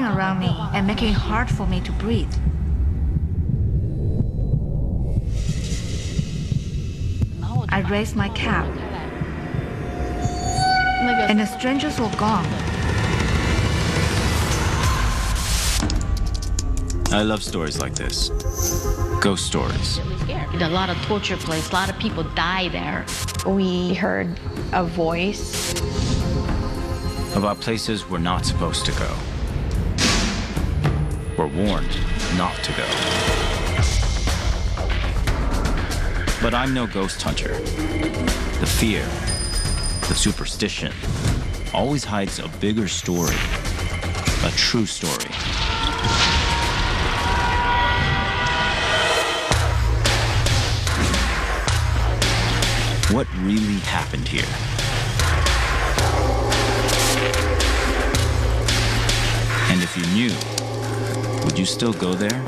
crowding around me and making it hard for me to breathe. I raised my cap, and the strangers were gone. I love stories like this. Ghost stories. A lot of torture place, a lot of people die there. We heard a voice About places we're not supposed to go. We're warned not to go. But I'm no ghost hunter. The fear, the superstition, always hides a bigger story, a true story. What really happened here? And if you knew, would you still go there?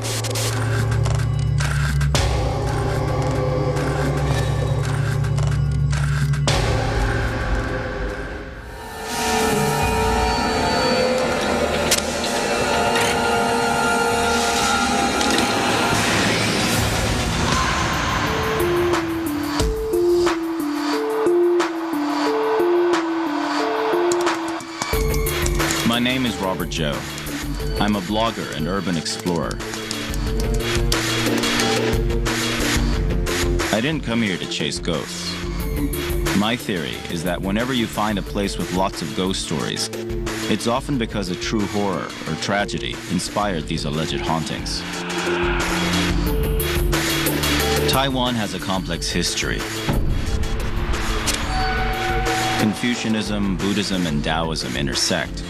My name is Robert Joe. I'm a blogger and urban explorer. I didn't come here to chase ghosts. My theory is that whenever you find a place with lots of ghost stories, it's often because a true horror or tragedy inspired these alleged hauntings. Taiwan has a complex history. Confucianism, Buddhism, and Taoism intersect.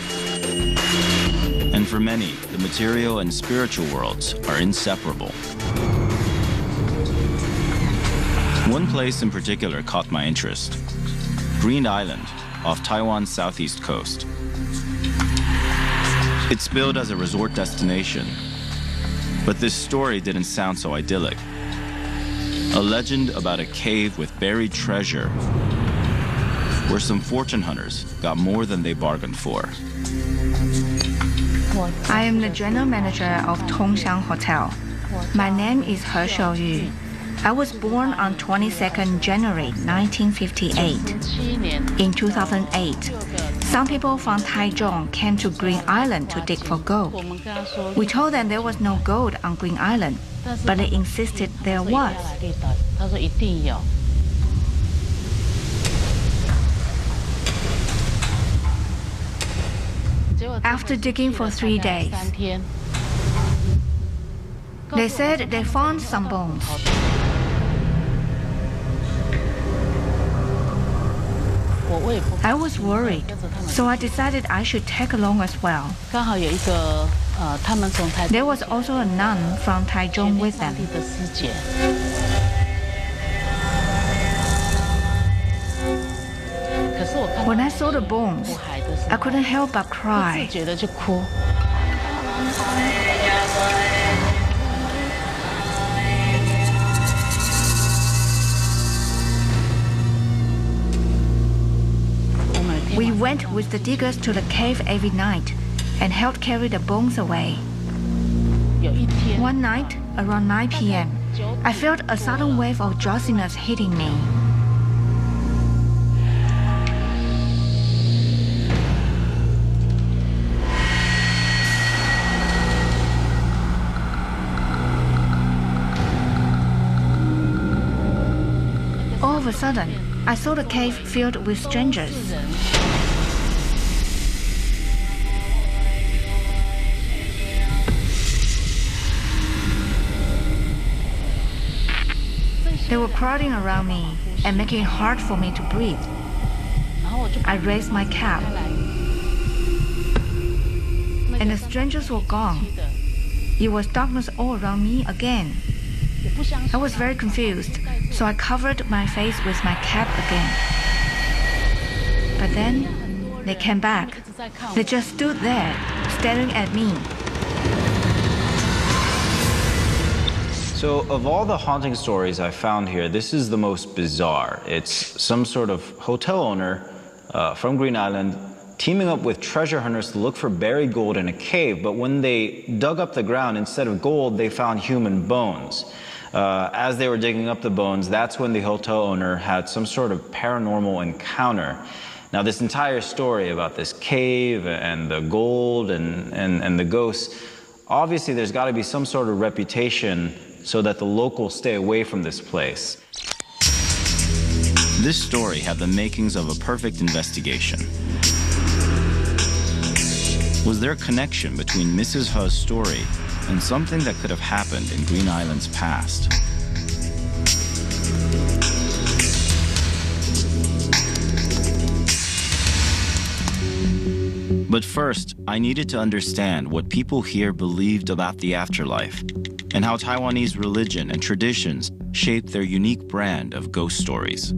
And for many, the material and spiritual worlds are inseparable. One place in particular caught my interest: Green Island, off Taiwan's southeast coast. It's billed as a resort destination, but this story didn't sound so idyllic. A legend about a cave with buried treasure, where some fortune hunters got more than they bargained for. I am the general manager of Tongxiang Hotel. My name is He Xiaoyu. I was born on 22nd January 1958. In 2008, some people from Taichung came to Green Island to dig for gold. We told them there was no gold on Green Island, but they insisted there was. After digging for 3 days, they said they found some bones. I was worried, so I decided I should tag along as well. There was also a nun from Taichung with them. When I saw the bones, I couldn't help but cry. We went with the diggers to the cave every night and helped carry the bones away. One night, around 9 p.m., I felt a sudden wave of drowsiness hitting me. All of a sudden, I saw the cave filled with strangers. They were crowding around me and making it hard for me to breathe. I raised my cap, and the strangers were gone. It was darkness all around me again. I was very confused, so I covered my face with my cap again. But then, they came back. They just stood there, staring at me. So, of all the haunting stories I found here, this is the most bizarre. It's some sort of hotel owner from Green Island teaming up with treasure hunters to look for buried gold in a cave, but when they dug up the ground, instead of gold, they found human bones. As they were digging up the bones, that's when the hotel owner had some sort of paranormal encounter. Now, this entire story about this cave and the gold and the ghosts, obviously there's got to be some sort of reputation so that the locals stay away from this place. This story had the makings of a perfect investigation. Was there a connection between Mrs. He's story and something that could have happened in Green Island's past? But first, I needed to understand what people here believed about the afterlife and how Taiwanese religion and traditions shaped their unique brand of ghost stories.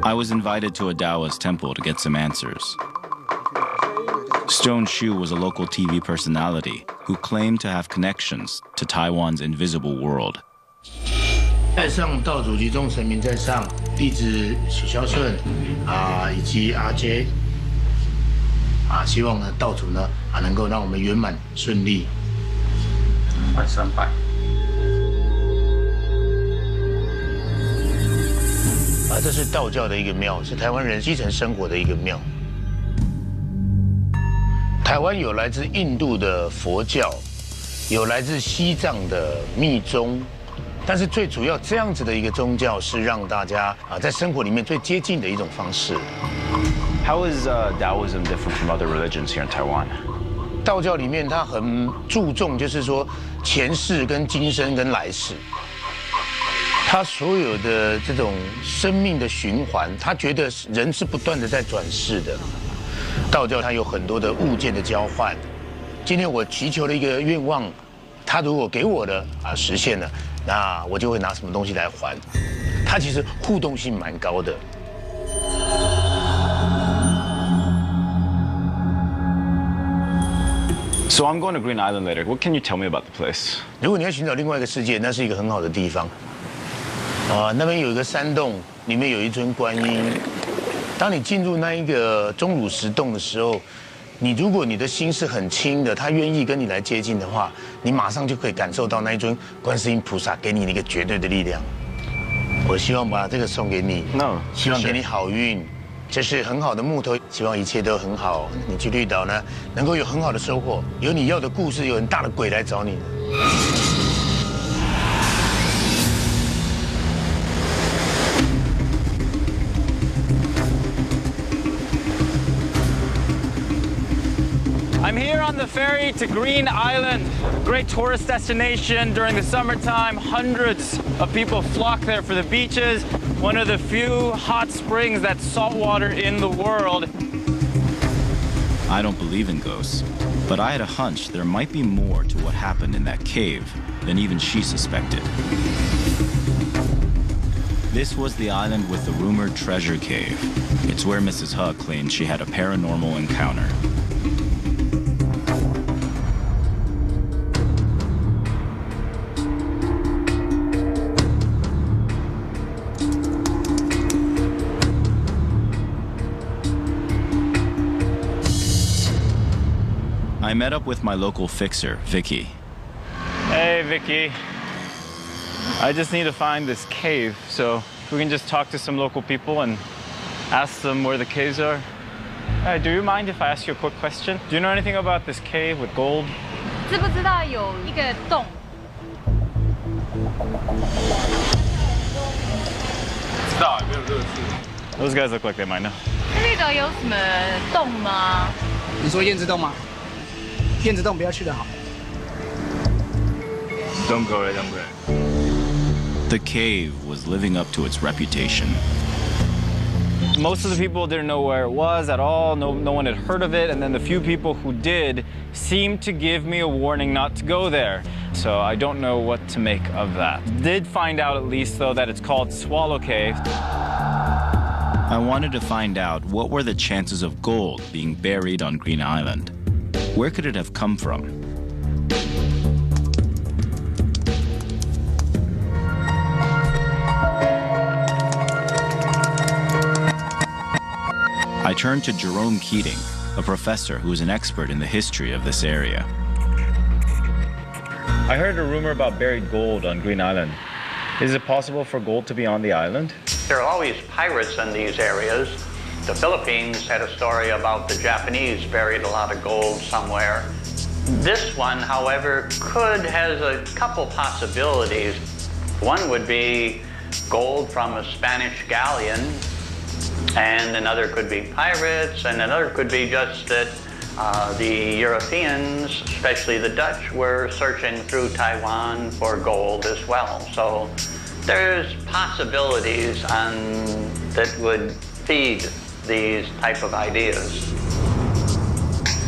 I was invited to a Taoist temple to get some answers. Stone Shu was a local TV personality who claimed to have connections to Taiwan's invisible world. 在上道主及众神明在上，弟子许孝顺以及阿 J 希望呢道主呢能够让我们圆满顺利。晚300。这是道教的一个庙，是台湾人基层生活的一个庙。台湾有来自印度的佛教，有来自西藏的密宗。 但是最主要，这样子的一个宗教是让大家在生活里面最接近的一种方式。How is Taoism different from other religions here in Taiwan? 道教里面它很注重，就是说前世跟今生跟来世，它所有的这种生命的循环，他觉得人是不断的在转世的。道教它有很多的物件的交换，今天我祈求了一个愿望，他如果给我的实现了。 那我就会拿什么东西来还，它其实互动性蛮高的。So I'm going to Green Island later. What can you tell me about the place? 如果你要寻找另外一个世界，那是一个很好的地方。那边有一个山洞，里面有一尊观音。当你进入那一个钟乳石洞的时候， 如果你的心是很轻的，他愿意跟你来接近的话，你马上就可以感受到那一尊观世音菩萨给你的一个绝对的力量。我希望把这个送给你，希望给你好运。这是很好的木头，希望一切都很好。你去绿岛呢，能够有很好的收获，有你要的故事，有很大的鬼来找你。 I'm here on the ferry to Green Island, a great tourist destination during the summertime. Hundreds of people flock there for the beaches, one of the few hot springs that's saltwater in the world. I don't believe in ghosts, but I had a hunch there might be more to what happened in that cave than even she suspected. This was the island with the rumored treasure cave. It's where Mrs. He claimed she had a paranormal encounter. I met up with my local fixer, Vicky. Hey, Vicky. I just need to find this cave, so if we can just talk to some local people and ask them where the caves are. Hey, do you mind if I ask you a quick question? Do you know anything about this cave with gold? 知不知道有一个洞？知道，没有这个事。Those guys look like they might know. 绿岛有什么洞吗？你说燕子洞吗？燕子洞不要去的好。Don't go there, don't go there. The cave was living up to its reputation. Most of the people didn't know where it was at all. No one had heard of it. And then the few people who did seemed to give me a warning not to go there. So I don't know what to make of that. Did find out at least, though, that it's called Swallow Cave. I wanted to find out what were the chances of gold being buried on Green Island. Where could it have come from? I turned to Jerome Keating, a professor who is an expert in the history of this area. I heard a rumor about buried gold on Green Island. Is it possible for gold to be on the island? There are always pirates in these areas. The Philippines had a story about the Japanese buried a lot of gold somewhere. This one, however, has a couple possibilities. One would be gold from a Spanish galleon, and another could be pirates, and another could be just that the Europeans, especially the Dutch, were searching through Taiwan for gold as well. So there's possibilities that would feed these type of ideas.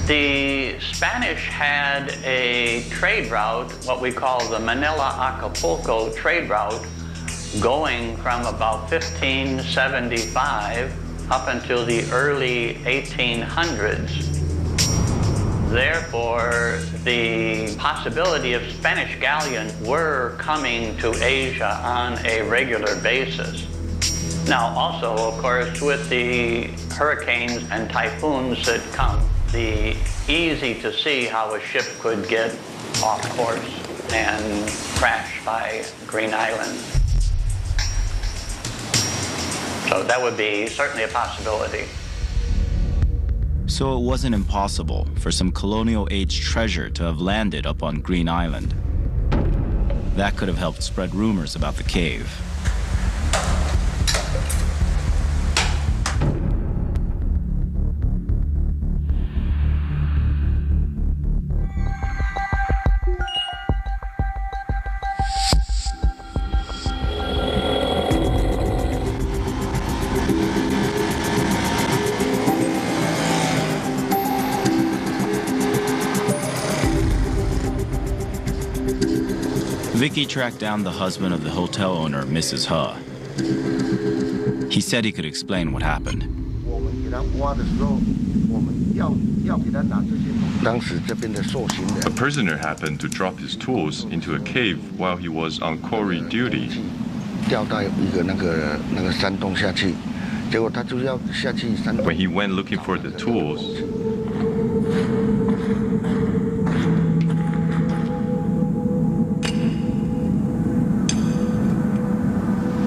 The Spanish had a trade route, what we call the Manila-Acapulco trade route, going from about 1575 up until the early 1800s. Therefore, the possibility of Spanish galleons were coming to Asia on a regular basis. Now, also, of course, with the hurricanes and typhoons that come, easy to see how a ship could get off course and crash by Green Island. So that would be certainly a possibility. So it wasn't impossible for some colonial age treasure to have landed up on Green Island. That could have helped spread rumors about the cave. Vicky tracked down the husband of the hotel owner, Mrs. He. He said he could explain what happened. A prisoner happened to drop his tools into a cave while he was on quarry duty. When he went looking for the tools,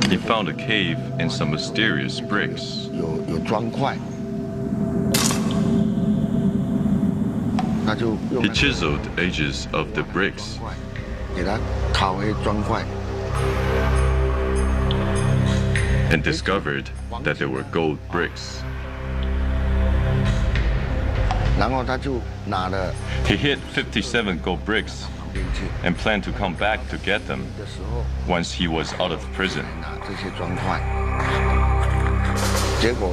he found a cave and some mysterious bricks. He chiseled the edges of the bricks and discovered that they were gold bricks. He hid 57 gold bricks and planned to come back to get them once he was out of prison.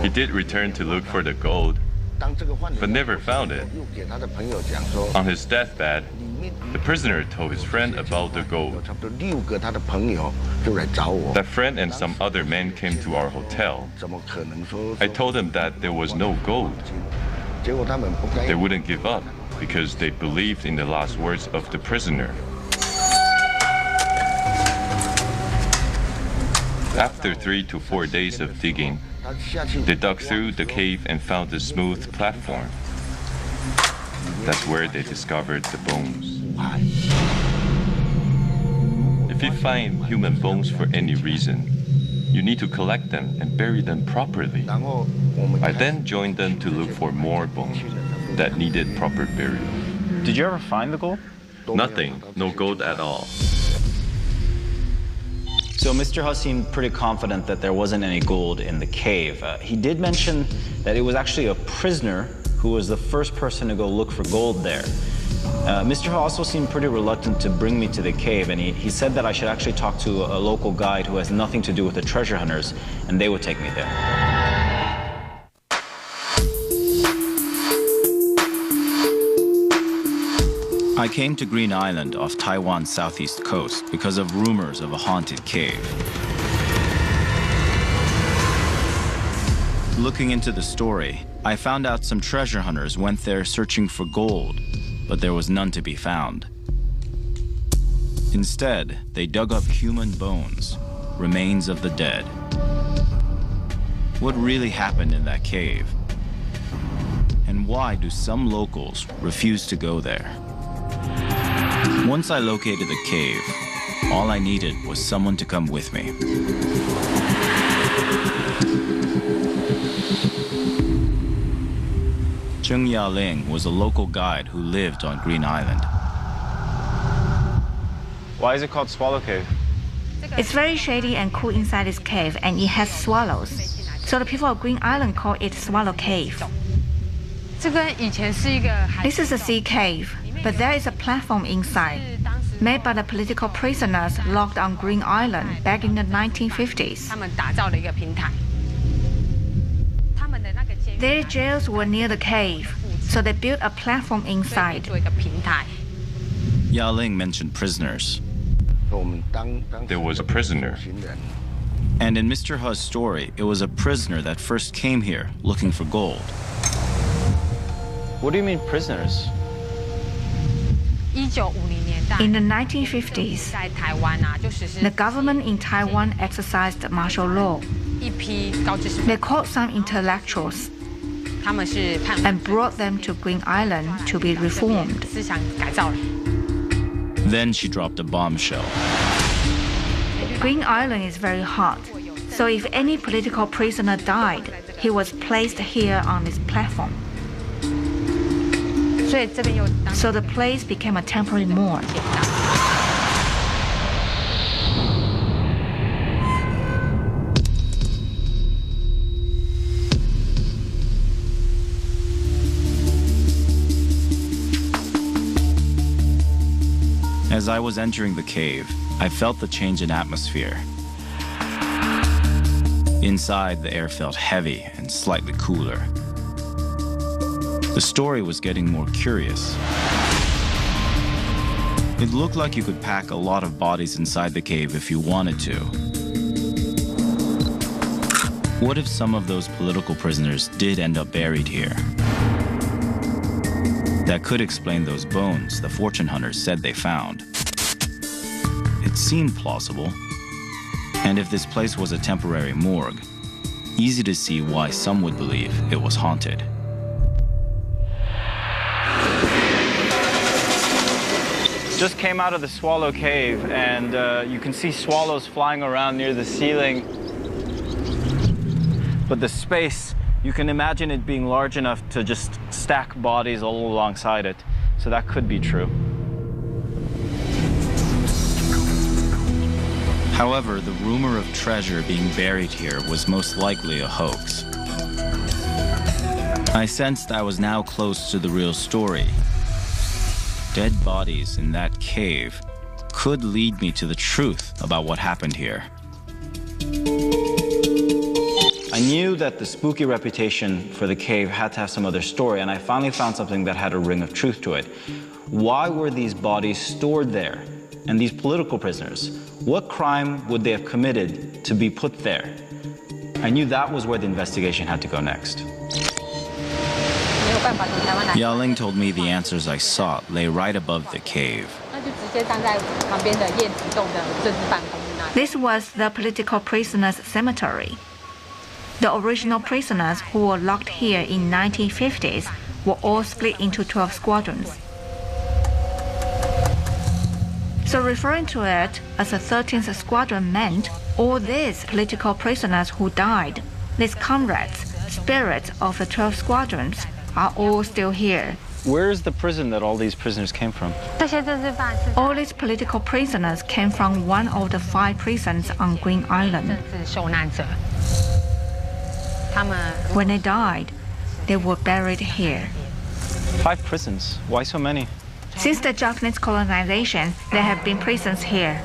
He did return to look for the gold, but never found it. On his deathbed, the prisoner told his friend about the gold. That friend and some other men came to our hotel. I told them that there was no gold. They wouldn't give up because they believed in the last words of the prisoner. After 3 to 4 days of digging, they dug through the cave and found a smooth platform. That's where they discovered the bones. If you find human bones for any reason, you need to collect them and bury them properly. I then joined them to look for more bones that needed proper burial. Did you ever find the gold? Nothing, no gold at all. So Mr. He seemed pretty confident that there wasn't any gold in the cave. He did mention that it was actually a prisoner who was the first person to go look for gold there. Mr. He also seemed pretty reluctant to bring me to the cave, and he said that I should actually talk to a local guide who has nothing to do with the treasure hunters, and they would take me there. I came to Green Island off Taiwan's southeast coast because of rumors of a haunted cave. Looking into the story, I found out some treasure hunters went there searching for gold, but there was none to be found. Instead, they dug up human bones, remains of the dead. What really happened in that cave? And why do some locals refuse to go there? Once I located the cave, all I needed was someone to come with me. Zheng Yaling was a local guide who lived on Green Island. Why is it called Swallow Cave? It's very shady and cool inside this cave, and it has swallows. So the people of Green Island call it Swallow Cave. This is a sea cave, but there is a platform inside, made by the political prisoners locked on Green Island back in the 1950s. Their jails were near the cave, so they built a platform inside. Yaling mentioned prisoners. There was a prisoner. And in Mr. He's story, it was a prisoner that first came here looking for gold. What do you mean prisoners? In the 1950s, the government in Taiwan exercised martial law. They caught some intellectuals and brought them to Green Island to be reformed. Then she dropped a bombshell. Green Island is very hot, so if any political prisoner died, he was placed here on this platform. So the place became a temporary morgue. As I was entering the cave, I felt the change in atmosphere. Inside, the air felt heavy and slightly cooler. The story was getting more curious. It looked like you could pack a lot of bodies inside the cave if you wanted to. What if some of those political prisoners did end up buried here? That could explain those bones the fortune hunters said they found. It seemed plausible. And if this place was a temporary morgue, easy to see why some would believe it was haunted. Just came out of the Swallow Cave, and you can see swallows flying around near the ceiling. But the space, you can imagine it being large enough to just stack bodies all alongside it. So that could be true. However, the rumor of treasure being buried here was most likely a hoax. I sensed I was now close to the real story. Dead bodies in that cave could lead me to the truth about what happened here. I knew that the spooky reputation for the cave had to have some other story, and I finally found something that had a ring of truth to it. Why were these bodies stored there? And these political prisoners, what crime would they have committed to be put there? I knew that was where the investigation had to go next. Yaling told me the answers I sought lay right above the cave. This was the political prisoners' cemetery. The original prisoners who were locked here in 1950s were all split into 12 squadrons. So referring to it as a 13th squadron meant all these political prisoners who died, these comrades, spirits of the 12 squadrons, are all still here. Where is the prison that all these prisoners came from? All these political prisoners came from one of the 5 prisons on Green Island. When they died, they were buried here. 5 prisons? Why so many? Since the Japanese colonization, there have been prisons here.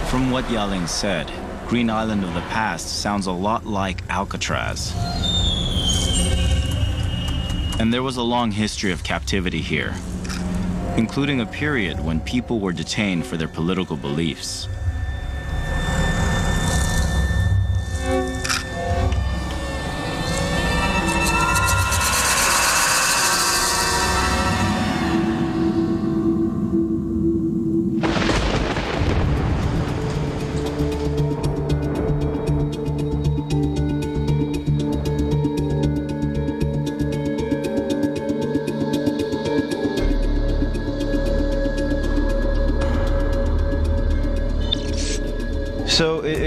From what Yaling said, Green Island of the past sounds a lot like Alcatraz. And there was a long history of captivity here, including a period when people were detained for their political beliefs.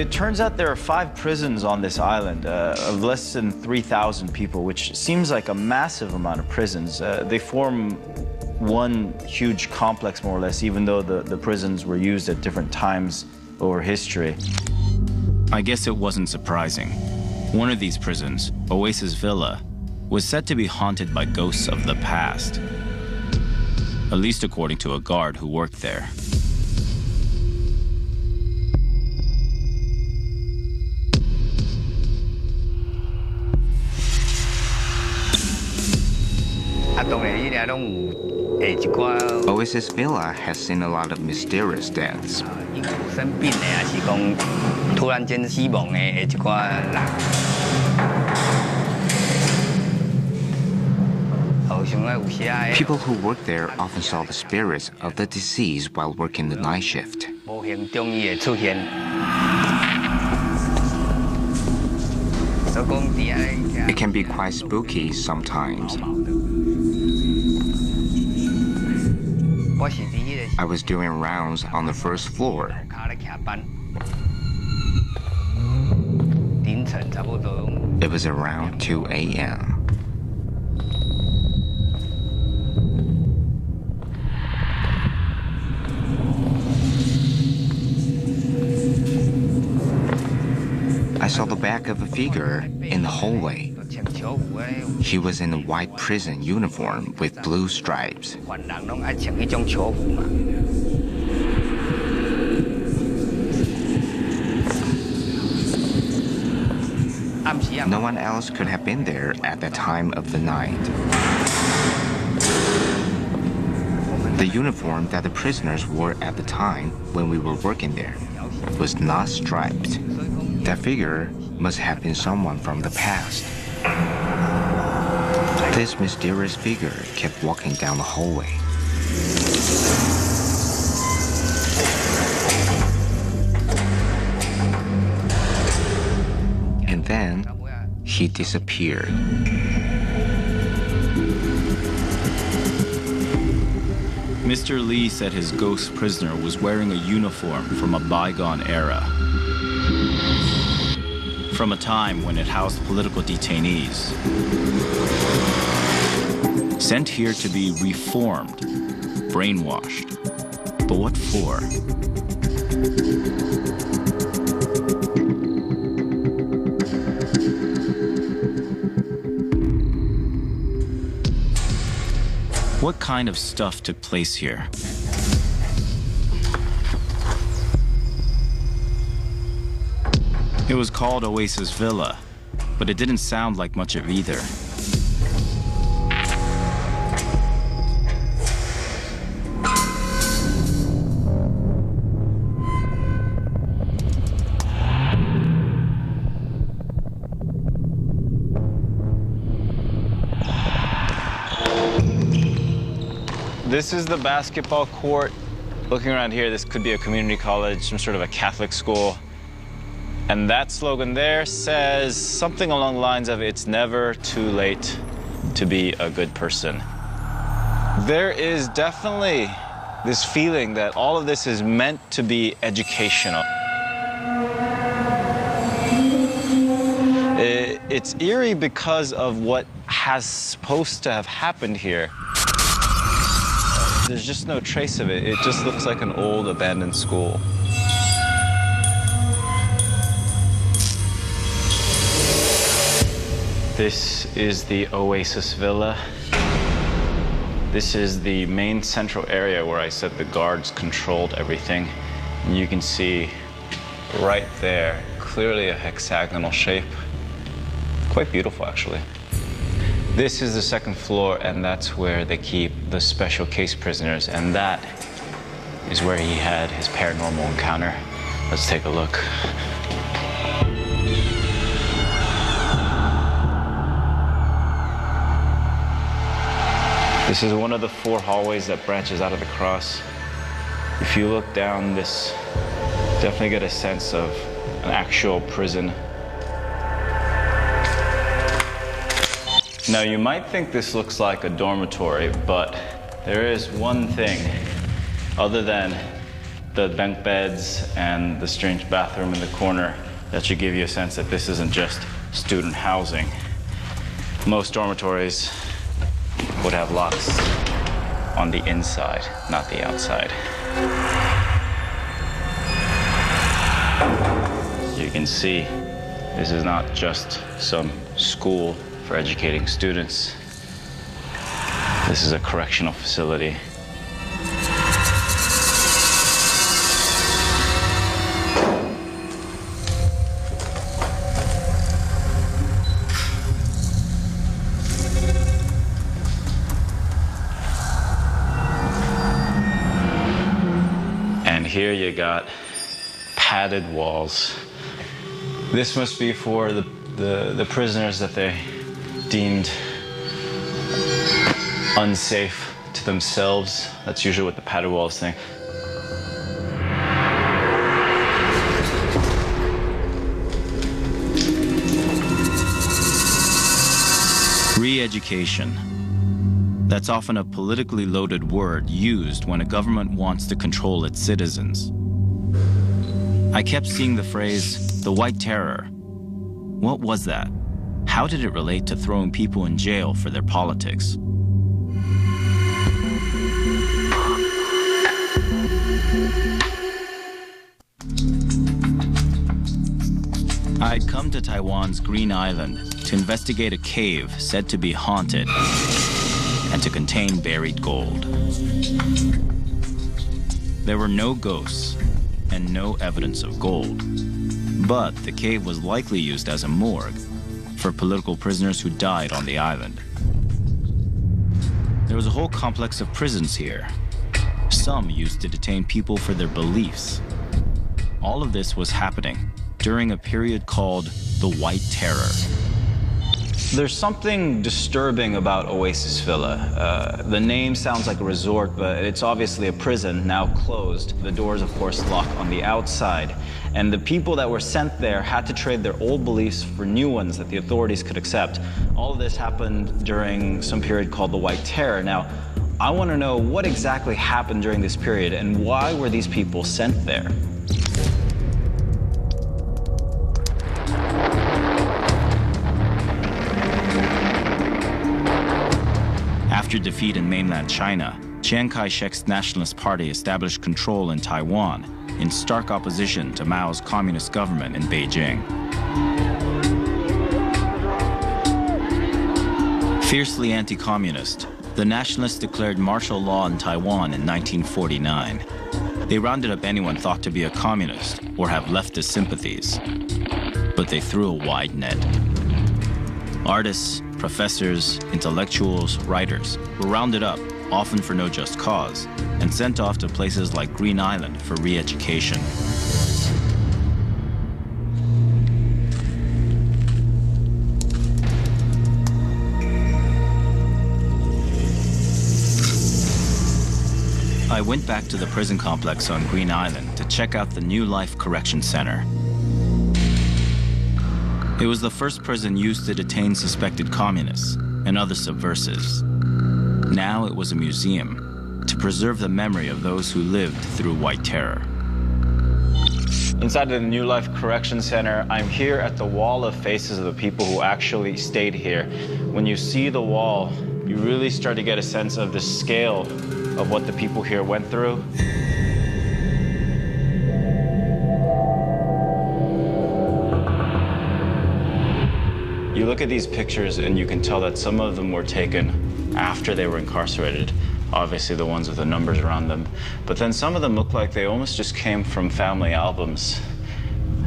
it turns out there are 5 prisons on this island of less than 3,000 people, which seems like a massive amount of prisons. They form one huge complex, more or less, even though the prisons were used at different times over history. I guess it wasn't surprising. One of these prisons, Oasis Villa, was said to be haunted by ghosts of the past, at least according to a guard who worked there. Oasis Villa has seen a lot of mysterious deaths. People who work there often saw the spirits of the deceased while working the night shift. It can be quite spooky sometimes. I was doing rounds on the first floor. It was around 2 a.m. I saw the back of a figure in the hallway. He was in a white prison uniform with blue stripes. No one else could have been there at the time of the night. The uniform that the prisoners wore at the time when we were working there was not striped. That figure must have been someone from the past. This mysterious figure kept walking down the hallway. And then he disappeared. Mr. Lee said his ghost prisoner was wearing a uniform from a bygone era, from a time when it housed political detainees, sent here to be reformed, brainwashed. But what for? What kind of stuff took place here? It was called Oasis Villa, but it didn't sound like much of either. This is the basketball court. Looking around here, this could be a community college, some sort of a Catholic school. And that slogan there says something along the lines of, "It's never too late to be a good person." There is definitely this feeling that all of this is meant to be educational. It's eerie because of what has supposed to have happened here. There's just no trace of it. It just looks like an old abandoned school. This is the Oasis Villa. This is the main central area where I said the guards controlled everything. And you can see right there, clearly a hexagonal shape. Quite beautiful, actually. This is the second floor, and that's where they keep the special case prisoners, and that is where he had his paranormal encounter. Let's take a look. This is one of the 4 hallways that branches out of the cross. If you look down, this definitely get a sense of an actual prison. Now, you might think this looks like a dormitory, but there is one thing, other than the bunk beds and the strange bathroom in the corner, that should give you a sense that this isn't just student housing. Most dormitories would have locks on the inside, not the outside. You can see this is not just some school for educating students. This is a correctional facility. And here you got padded walls. This must be for the prisoners that they deemed unsafe to themselves. That's usually what the padded walls think. Re-education. That's often a politically loaded word used when a government wants to control its citizens. I kept seeing the phrase, the White Terror. What was that? How did it relate to throwing people in jail for their politics? I'd come to Taiwan's Green Island to investigate a cave said to be haunted and to contain buried gold. There were no ghosts and no evidence of gold, but the cave was likely used as a morgue for political prisoners who died on the island. There was a whole complex of prisons here, some used to detain people for their beliefs. All of this was happening during a period called the White Terror. There's something disturbing about Oasis Villa. The name sounds like a resort, but it's obviously a prison, now closed. The doors, of course, lock on the outside. And the people that were sent there had to trade their old beliefs for new ones that the authorities could accept. All of this happened during some period called the White Terror. Now, I want to know what exactly happened during this period and why were these people sent there? After defeat in mainland China, Chiang Kai-shek's Nationalist Party established control in Taiwan in stark opposition to Mao's communist government in Beijing. Fiercely anti-communist, the nationalists declared martial law in Taiwan in 1949. They rounded up anyone thought to be a communist or have leftist sympathies, but they threw a wide net. Artists, professors, intellectuals, writers were rounded up, often for no just cause, and sent off to places like Green Island for re-education. I went back to the prison complex on Green Island to check out the New Life Correction Center. It was the first prison used to detain suspected communists and other subversives. Now it was a museum to preserve the memory of those who lived through White Terror. Inside the New Life Correction Center, I'm here at the wall of faces of the people who actually stayed here. When you see the wall, you really start to get a sense of the scale of what the people here went through. You look at these pictures and you can tell that some of them were taken after they were incarcerated. Obviously the ones with the numbers around them. But then some of them look like they almost just came from family albums.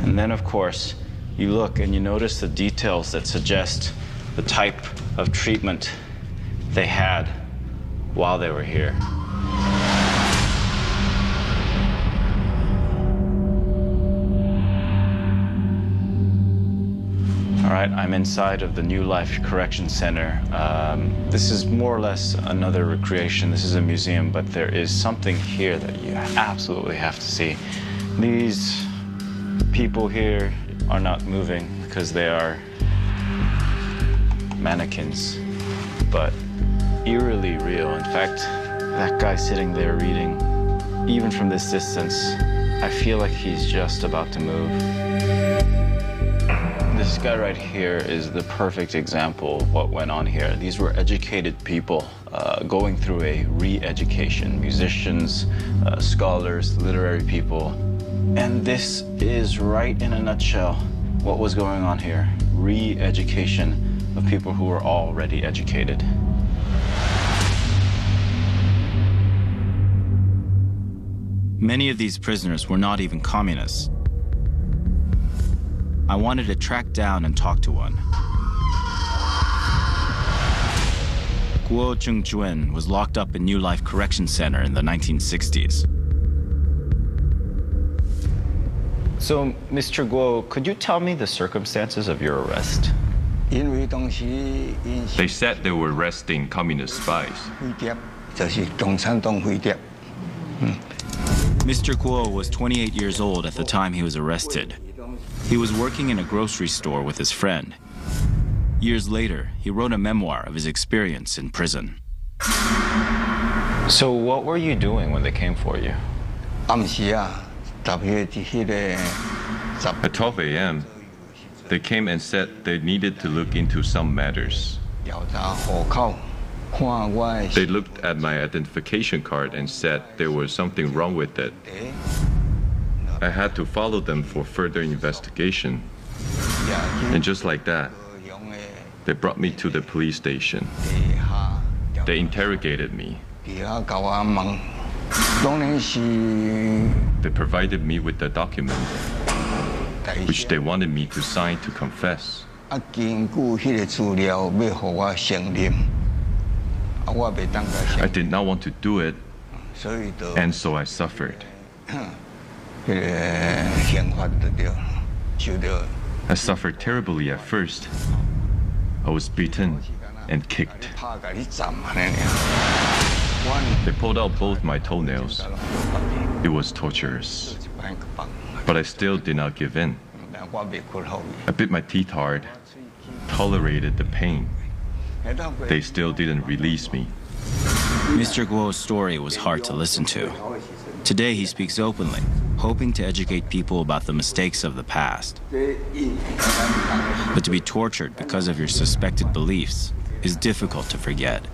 And then of course, you look and you notice the details that suggest the type of treatment they had while they were here. All right, I'm inside of the New Life Correction Center. This is more or less another recreation. This is a museum, but there is something here that you absolutely have to see. These people here are not moving because they are mannequins, but eerily real. In fact, that guy sitting there reading Even from this distance, I feel like he's just about to move. This guy right here is the perfect example of what went on here. These were educated people going through a re-education, musicians, scholars, literary people. And this is right in a nutshell what was going on here. Re-education of people who were already educated. Many of these prisoners were not even communists. I wanted to track down and talk to one. Guo Chungjuan was locked up in New Life Correction Center in the 1960s. So, Mr. Guo, could you tell me the circumstances of your arrest? They said they were arresting communist spies. Mr. Guo was 28 years old at the time he was arrested. He was working in a grocery store with his friend. Years later, he wrote a memoir of his experience in prison. So what were you doing when they came for you? At 12 a.m., they came and said they needed to look into some matters. They looked at my identification card and said there was something wrong with it. I had to follow them for further investigation. And just like that, they brought me to the police station. They interrogated me. They provided me with the document, which they wanted me to sign to confess. I did not want to do it, and so I suffered. I suffered terribly at first. I was beaten and kicked. They pulled out both my toenails. It was torturous. But I still did not give in. I bit my teeth hard, tolerated the pain. They still didn't release me. Mr. Guo's story was hard to listen to. Today he speaks openly, hoping to educate people about the mistakes of the past. But to be tortured because of your suspected beliefs is difficult to forget.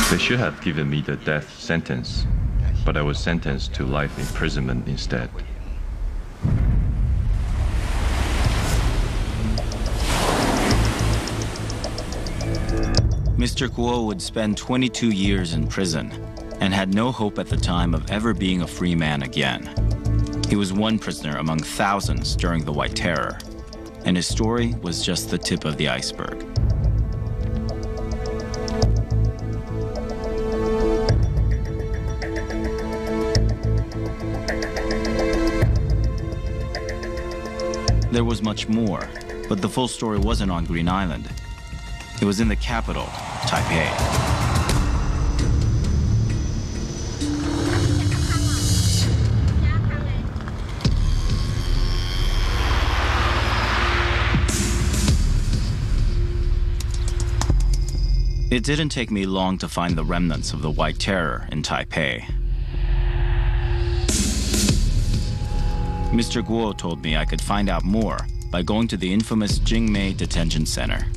They should have given me the death sentence, but I was sentenced to life imprisonment instead. Mr. Guo would spend 22 years in prison and had no hope at the time of ever being a free man again. He was one prisoner among thousands during the White Terror, and his story was just the tip of the iceberg. There was much more, but the full story wasn't on Green Island. It was in the capital, Taipei. It didn't take me long to find the remnants of the White Terror in Taipei. Mr. Guo told me I could find out more by going to the infamous Jingmei Detention Center.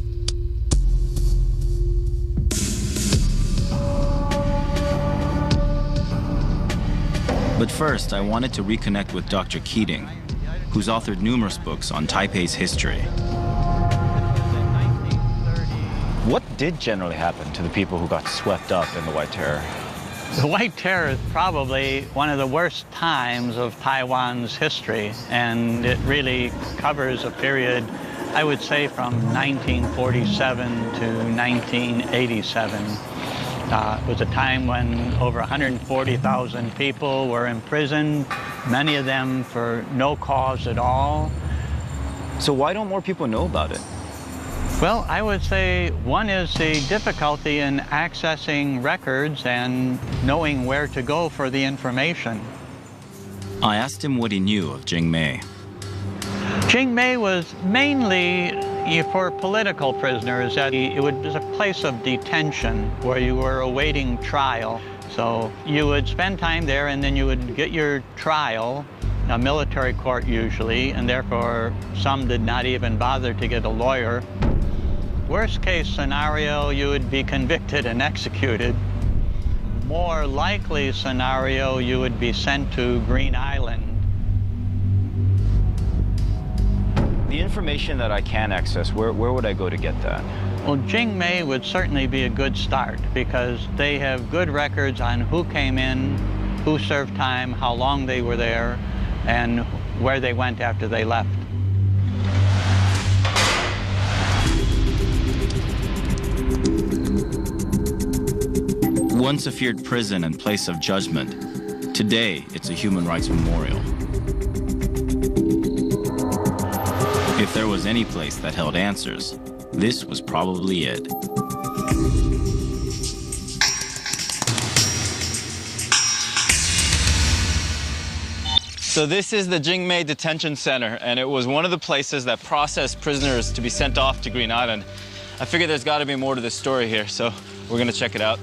But first, I wanted to reconnect with Dr. Keating, who's authored numerous books on Taipei's history. What did generally happen to the people who got swept up in the White Terror? The White Terror is probably one of the worst times of Taiwan's history, and it really covers a period, I would say, from 1947 to 1987. It was a time when over 140,000 people were imprisoned, many of them for no cause at all. So why don't more people know about it? Well, I would say one is the difficulty in accessing records and knowing where to go for the information. I asked him what he knew of Jingmei. Jingmei was mainly for political prisoners. It was a place of detention where you were awaiting trial. So you would spend time there, and then you would get your trial, a military court usually, and therefore some did not even bother to get a lawyer. Worst case scenario, you would be convicted and executed. More likely scenario, you would be sent to Green Island. The information that I can access, where would I go to get that? Well, Jingmei would certainly be a good start because they have good records on who came in, who served time, how long they were there, and where they went after they left. Once a feared prison and place of judgment, today it's a human rights memorial. If there was any place that held answers, this was probably it. So this is the Jingmei Detention Center, and it was one of the places that processed prisoners to be sent off to Green Island. I figured there's got to be more to this story here, so we're going to check it out.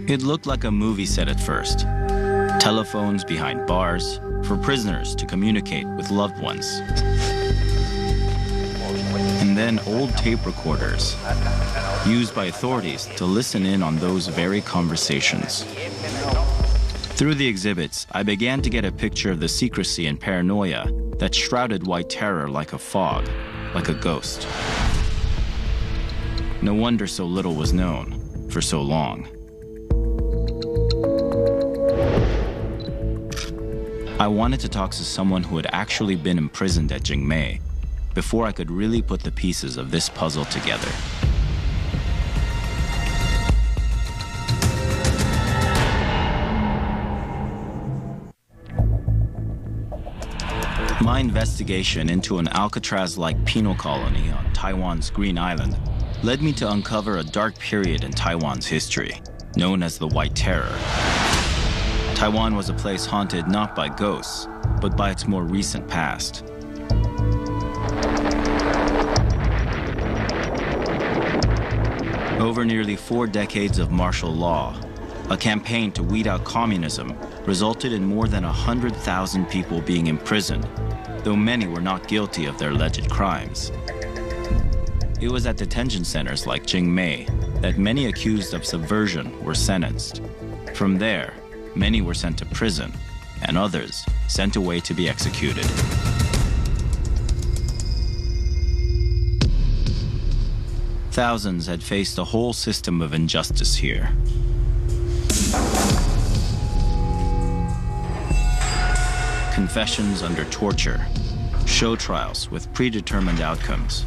It looked like a movie set at first. Telephones behind bars for prisoners to communicate with loved ones. And then old tape recorders used by authorities to listen in on those very conversations. Through the exhibits, I began to get a picture of the secrecy and paranoia that shrouded White Terror like a fog, like a ghost. No wonder so little was known for so long. I wanted to talk to someone who had actually been imprisoned at Jingmei before I could really put the pieces of this puzzle together. My investigation into an Alcatraz-like penal colony on Taiwan's Green Island led me to uncover a dark period in Taiwan's history, known as the White Terror. Taiwan was a place haunted not by ghosts, but by its more recent past. Over nearly 4 decades of martial law, a campaign to weed out communism resulted in more than 100,000 people being imprisoned, though many were not guilty of their alleged crimes. It was at detention centers like Jingmei that many accused of subversion were sentenced. From there, many were sent to prison, and others sent away to be executed. Thousands had faced a whole system of injustice here. Confessions under torture, show trials with predetermined outcomes,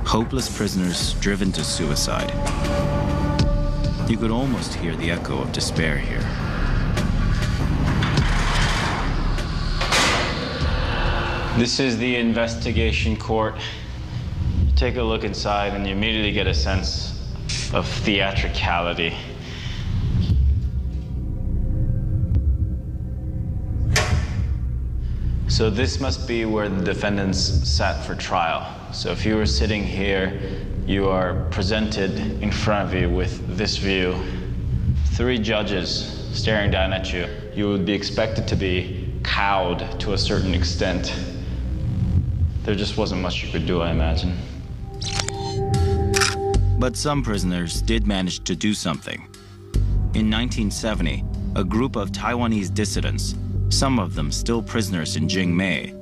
hopeless prisoners driven to suicide. You could almost hear the echo of despair here. This is the investigation court. You take a look inside and you immediately get a sense of theatricality. So this must be where the defendants sat for trial. So if you were sitting here, you are presented in front of you with this view. 3 judges staring down at you. You would be expected to be cowed to a certain extent. There just wasn't much you could do, I imagine. But some prisoners did manage to do something. In 1970, a group of Taiwanese dissidents, some of them still prisoners in Jingmei,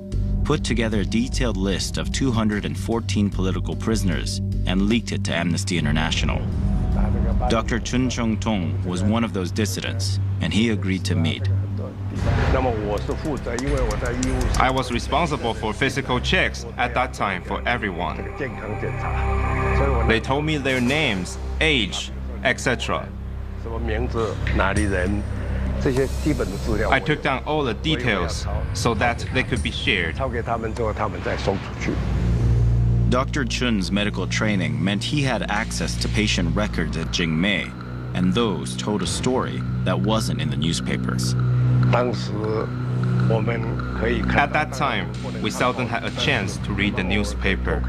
put together a detailed list of 214 political prisoners and leaked it to Amnesty International. Dr. Chun Chung Tong was one of those dissidents, and he agreed to meet. I was responsible for physical checks at that time for everyone. They told me their names, age, etc. I took down all the details so that they could be shared. Dr. Chun's medical training meant he had access to patient records at Jingmei, and those told a story that wasn't in the newspapers. At that time, we seldom had a chance to read the newspaper.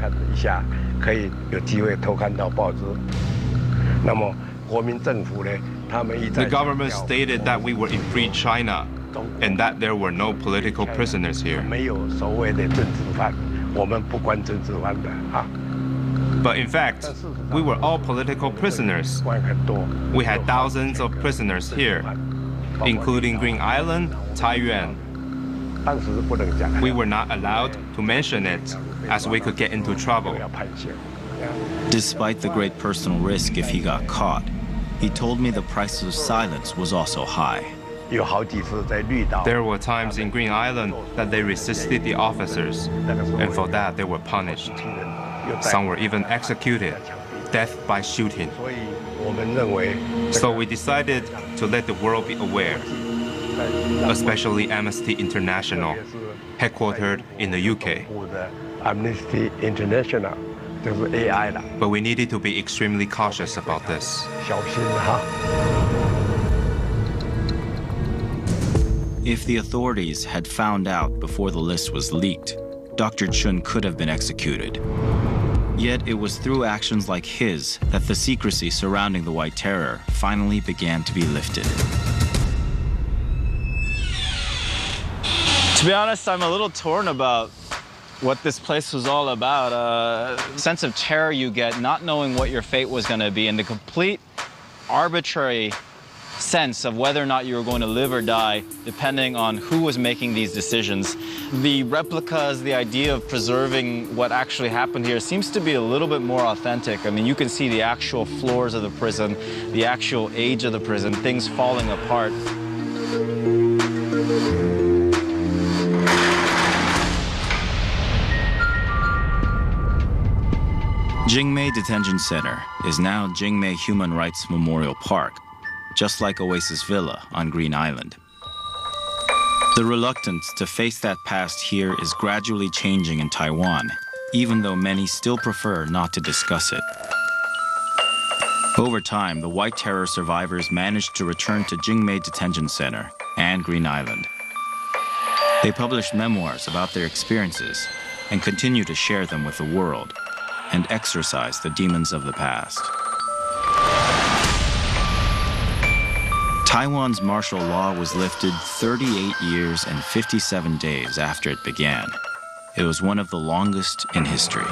The government stated that we were in free China and that there were no political prisoners here. But in fact, we were all political prisoners. We had thousands of prisoners here, including Green Island, Taiyuan. We were not allowed to mention it, as we could get into trouble. Despite the great personal risk if he got caught, he told me the price of silence was also high. There were times in Green Island that they resisted the officers, and for that they were punished. Some were even executed, death by shooting. So we decided to let the world be aware, especially Amnesty International, headquartered in the UK. Amnesty International. But we needed to be extremely cautious about this. If the authorities had found out before the list was leaked, Dr. Chun could have been executed. Yet it was through actions like his that the secrecy surrounding the White Terror finally began to be lifted. To be honest, I'm a little torn about what this place was all about. A sense of terror you get not knowing what your fate was going to be, and the complete arbitrary sense of whether or not you were going to live or die depending on who was making these decisions. The replicas, the idea of preserving what actually happened here seems to be a little bit more authentic. I mean, you can see the actual floors of the prison, the actual age of the prison, things falling apart. Jingmei Detention Center is now Jingmei Human Rights Memorial Park, just like Oasis Villa on Green Island. The reluctance to face that past here is gradually changing in Taiwan, even though many still prefer not to discuss it. Over time, the White Terror survivors managed to return to Jingmei Detention Center and Green Island. They published memoirs about their experiences and continue to share them with the world and exorcise the demons of the past. Taiwan's martial law was lifted 38 years and 57 days after it began. It was one of the longest in history.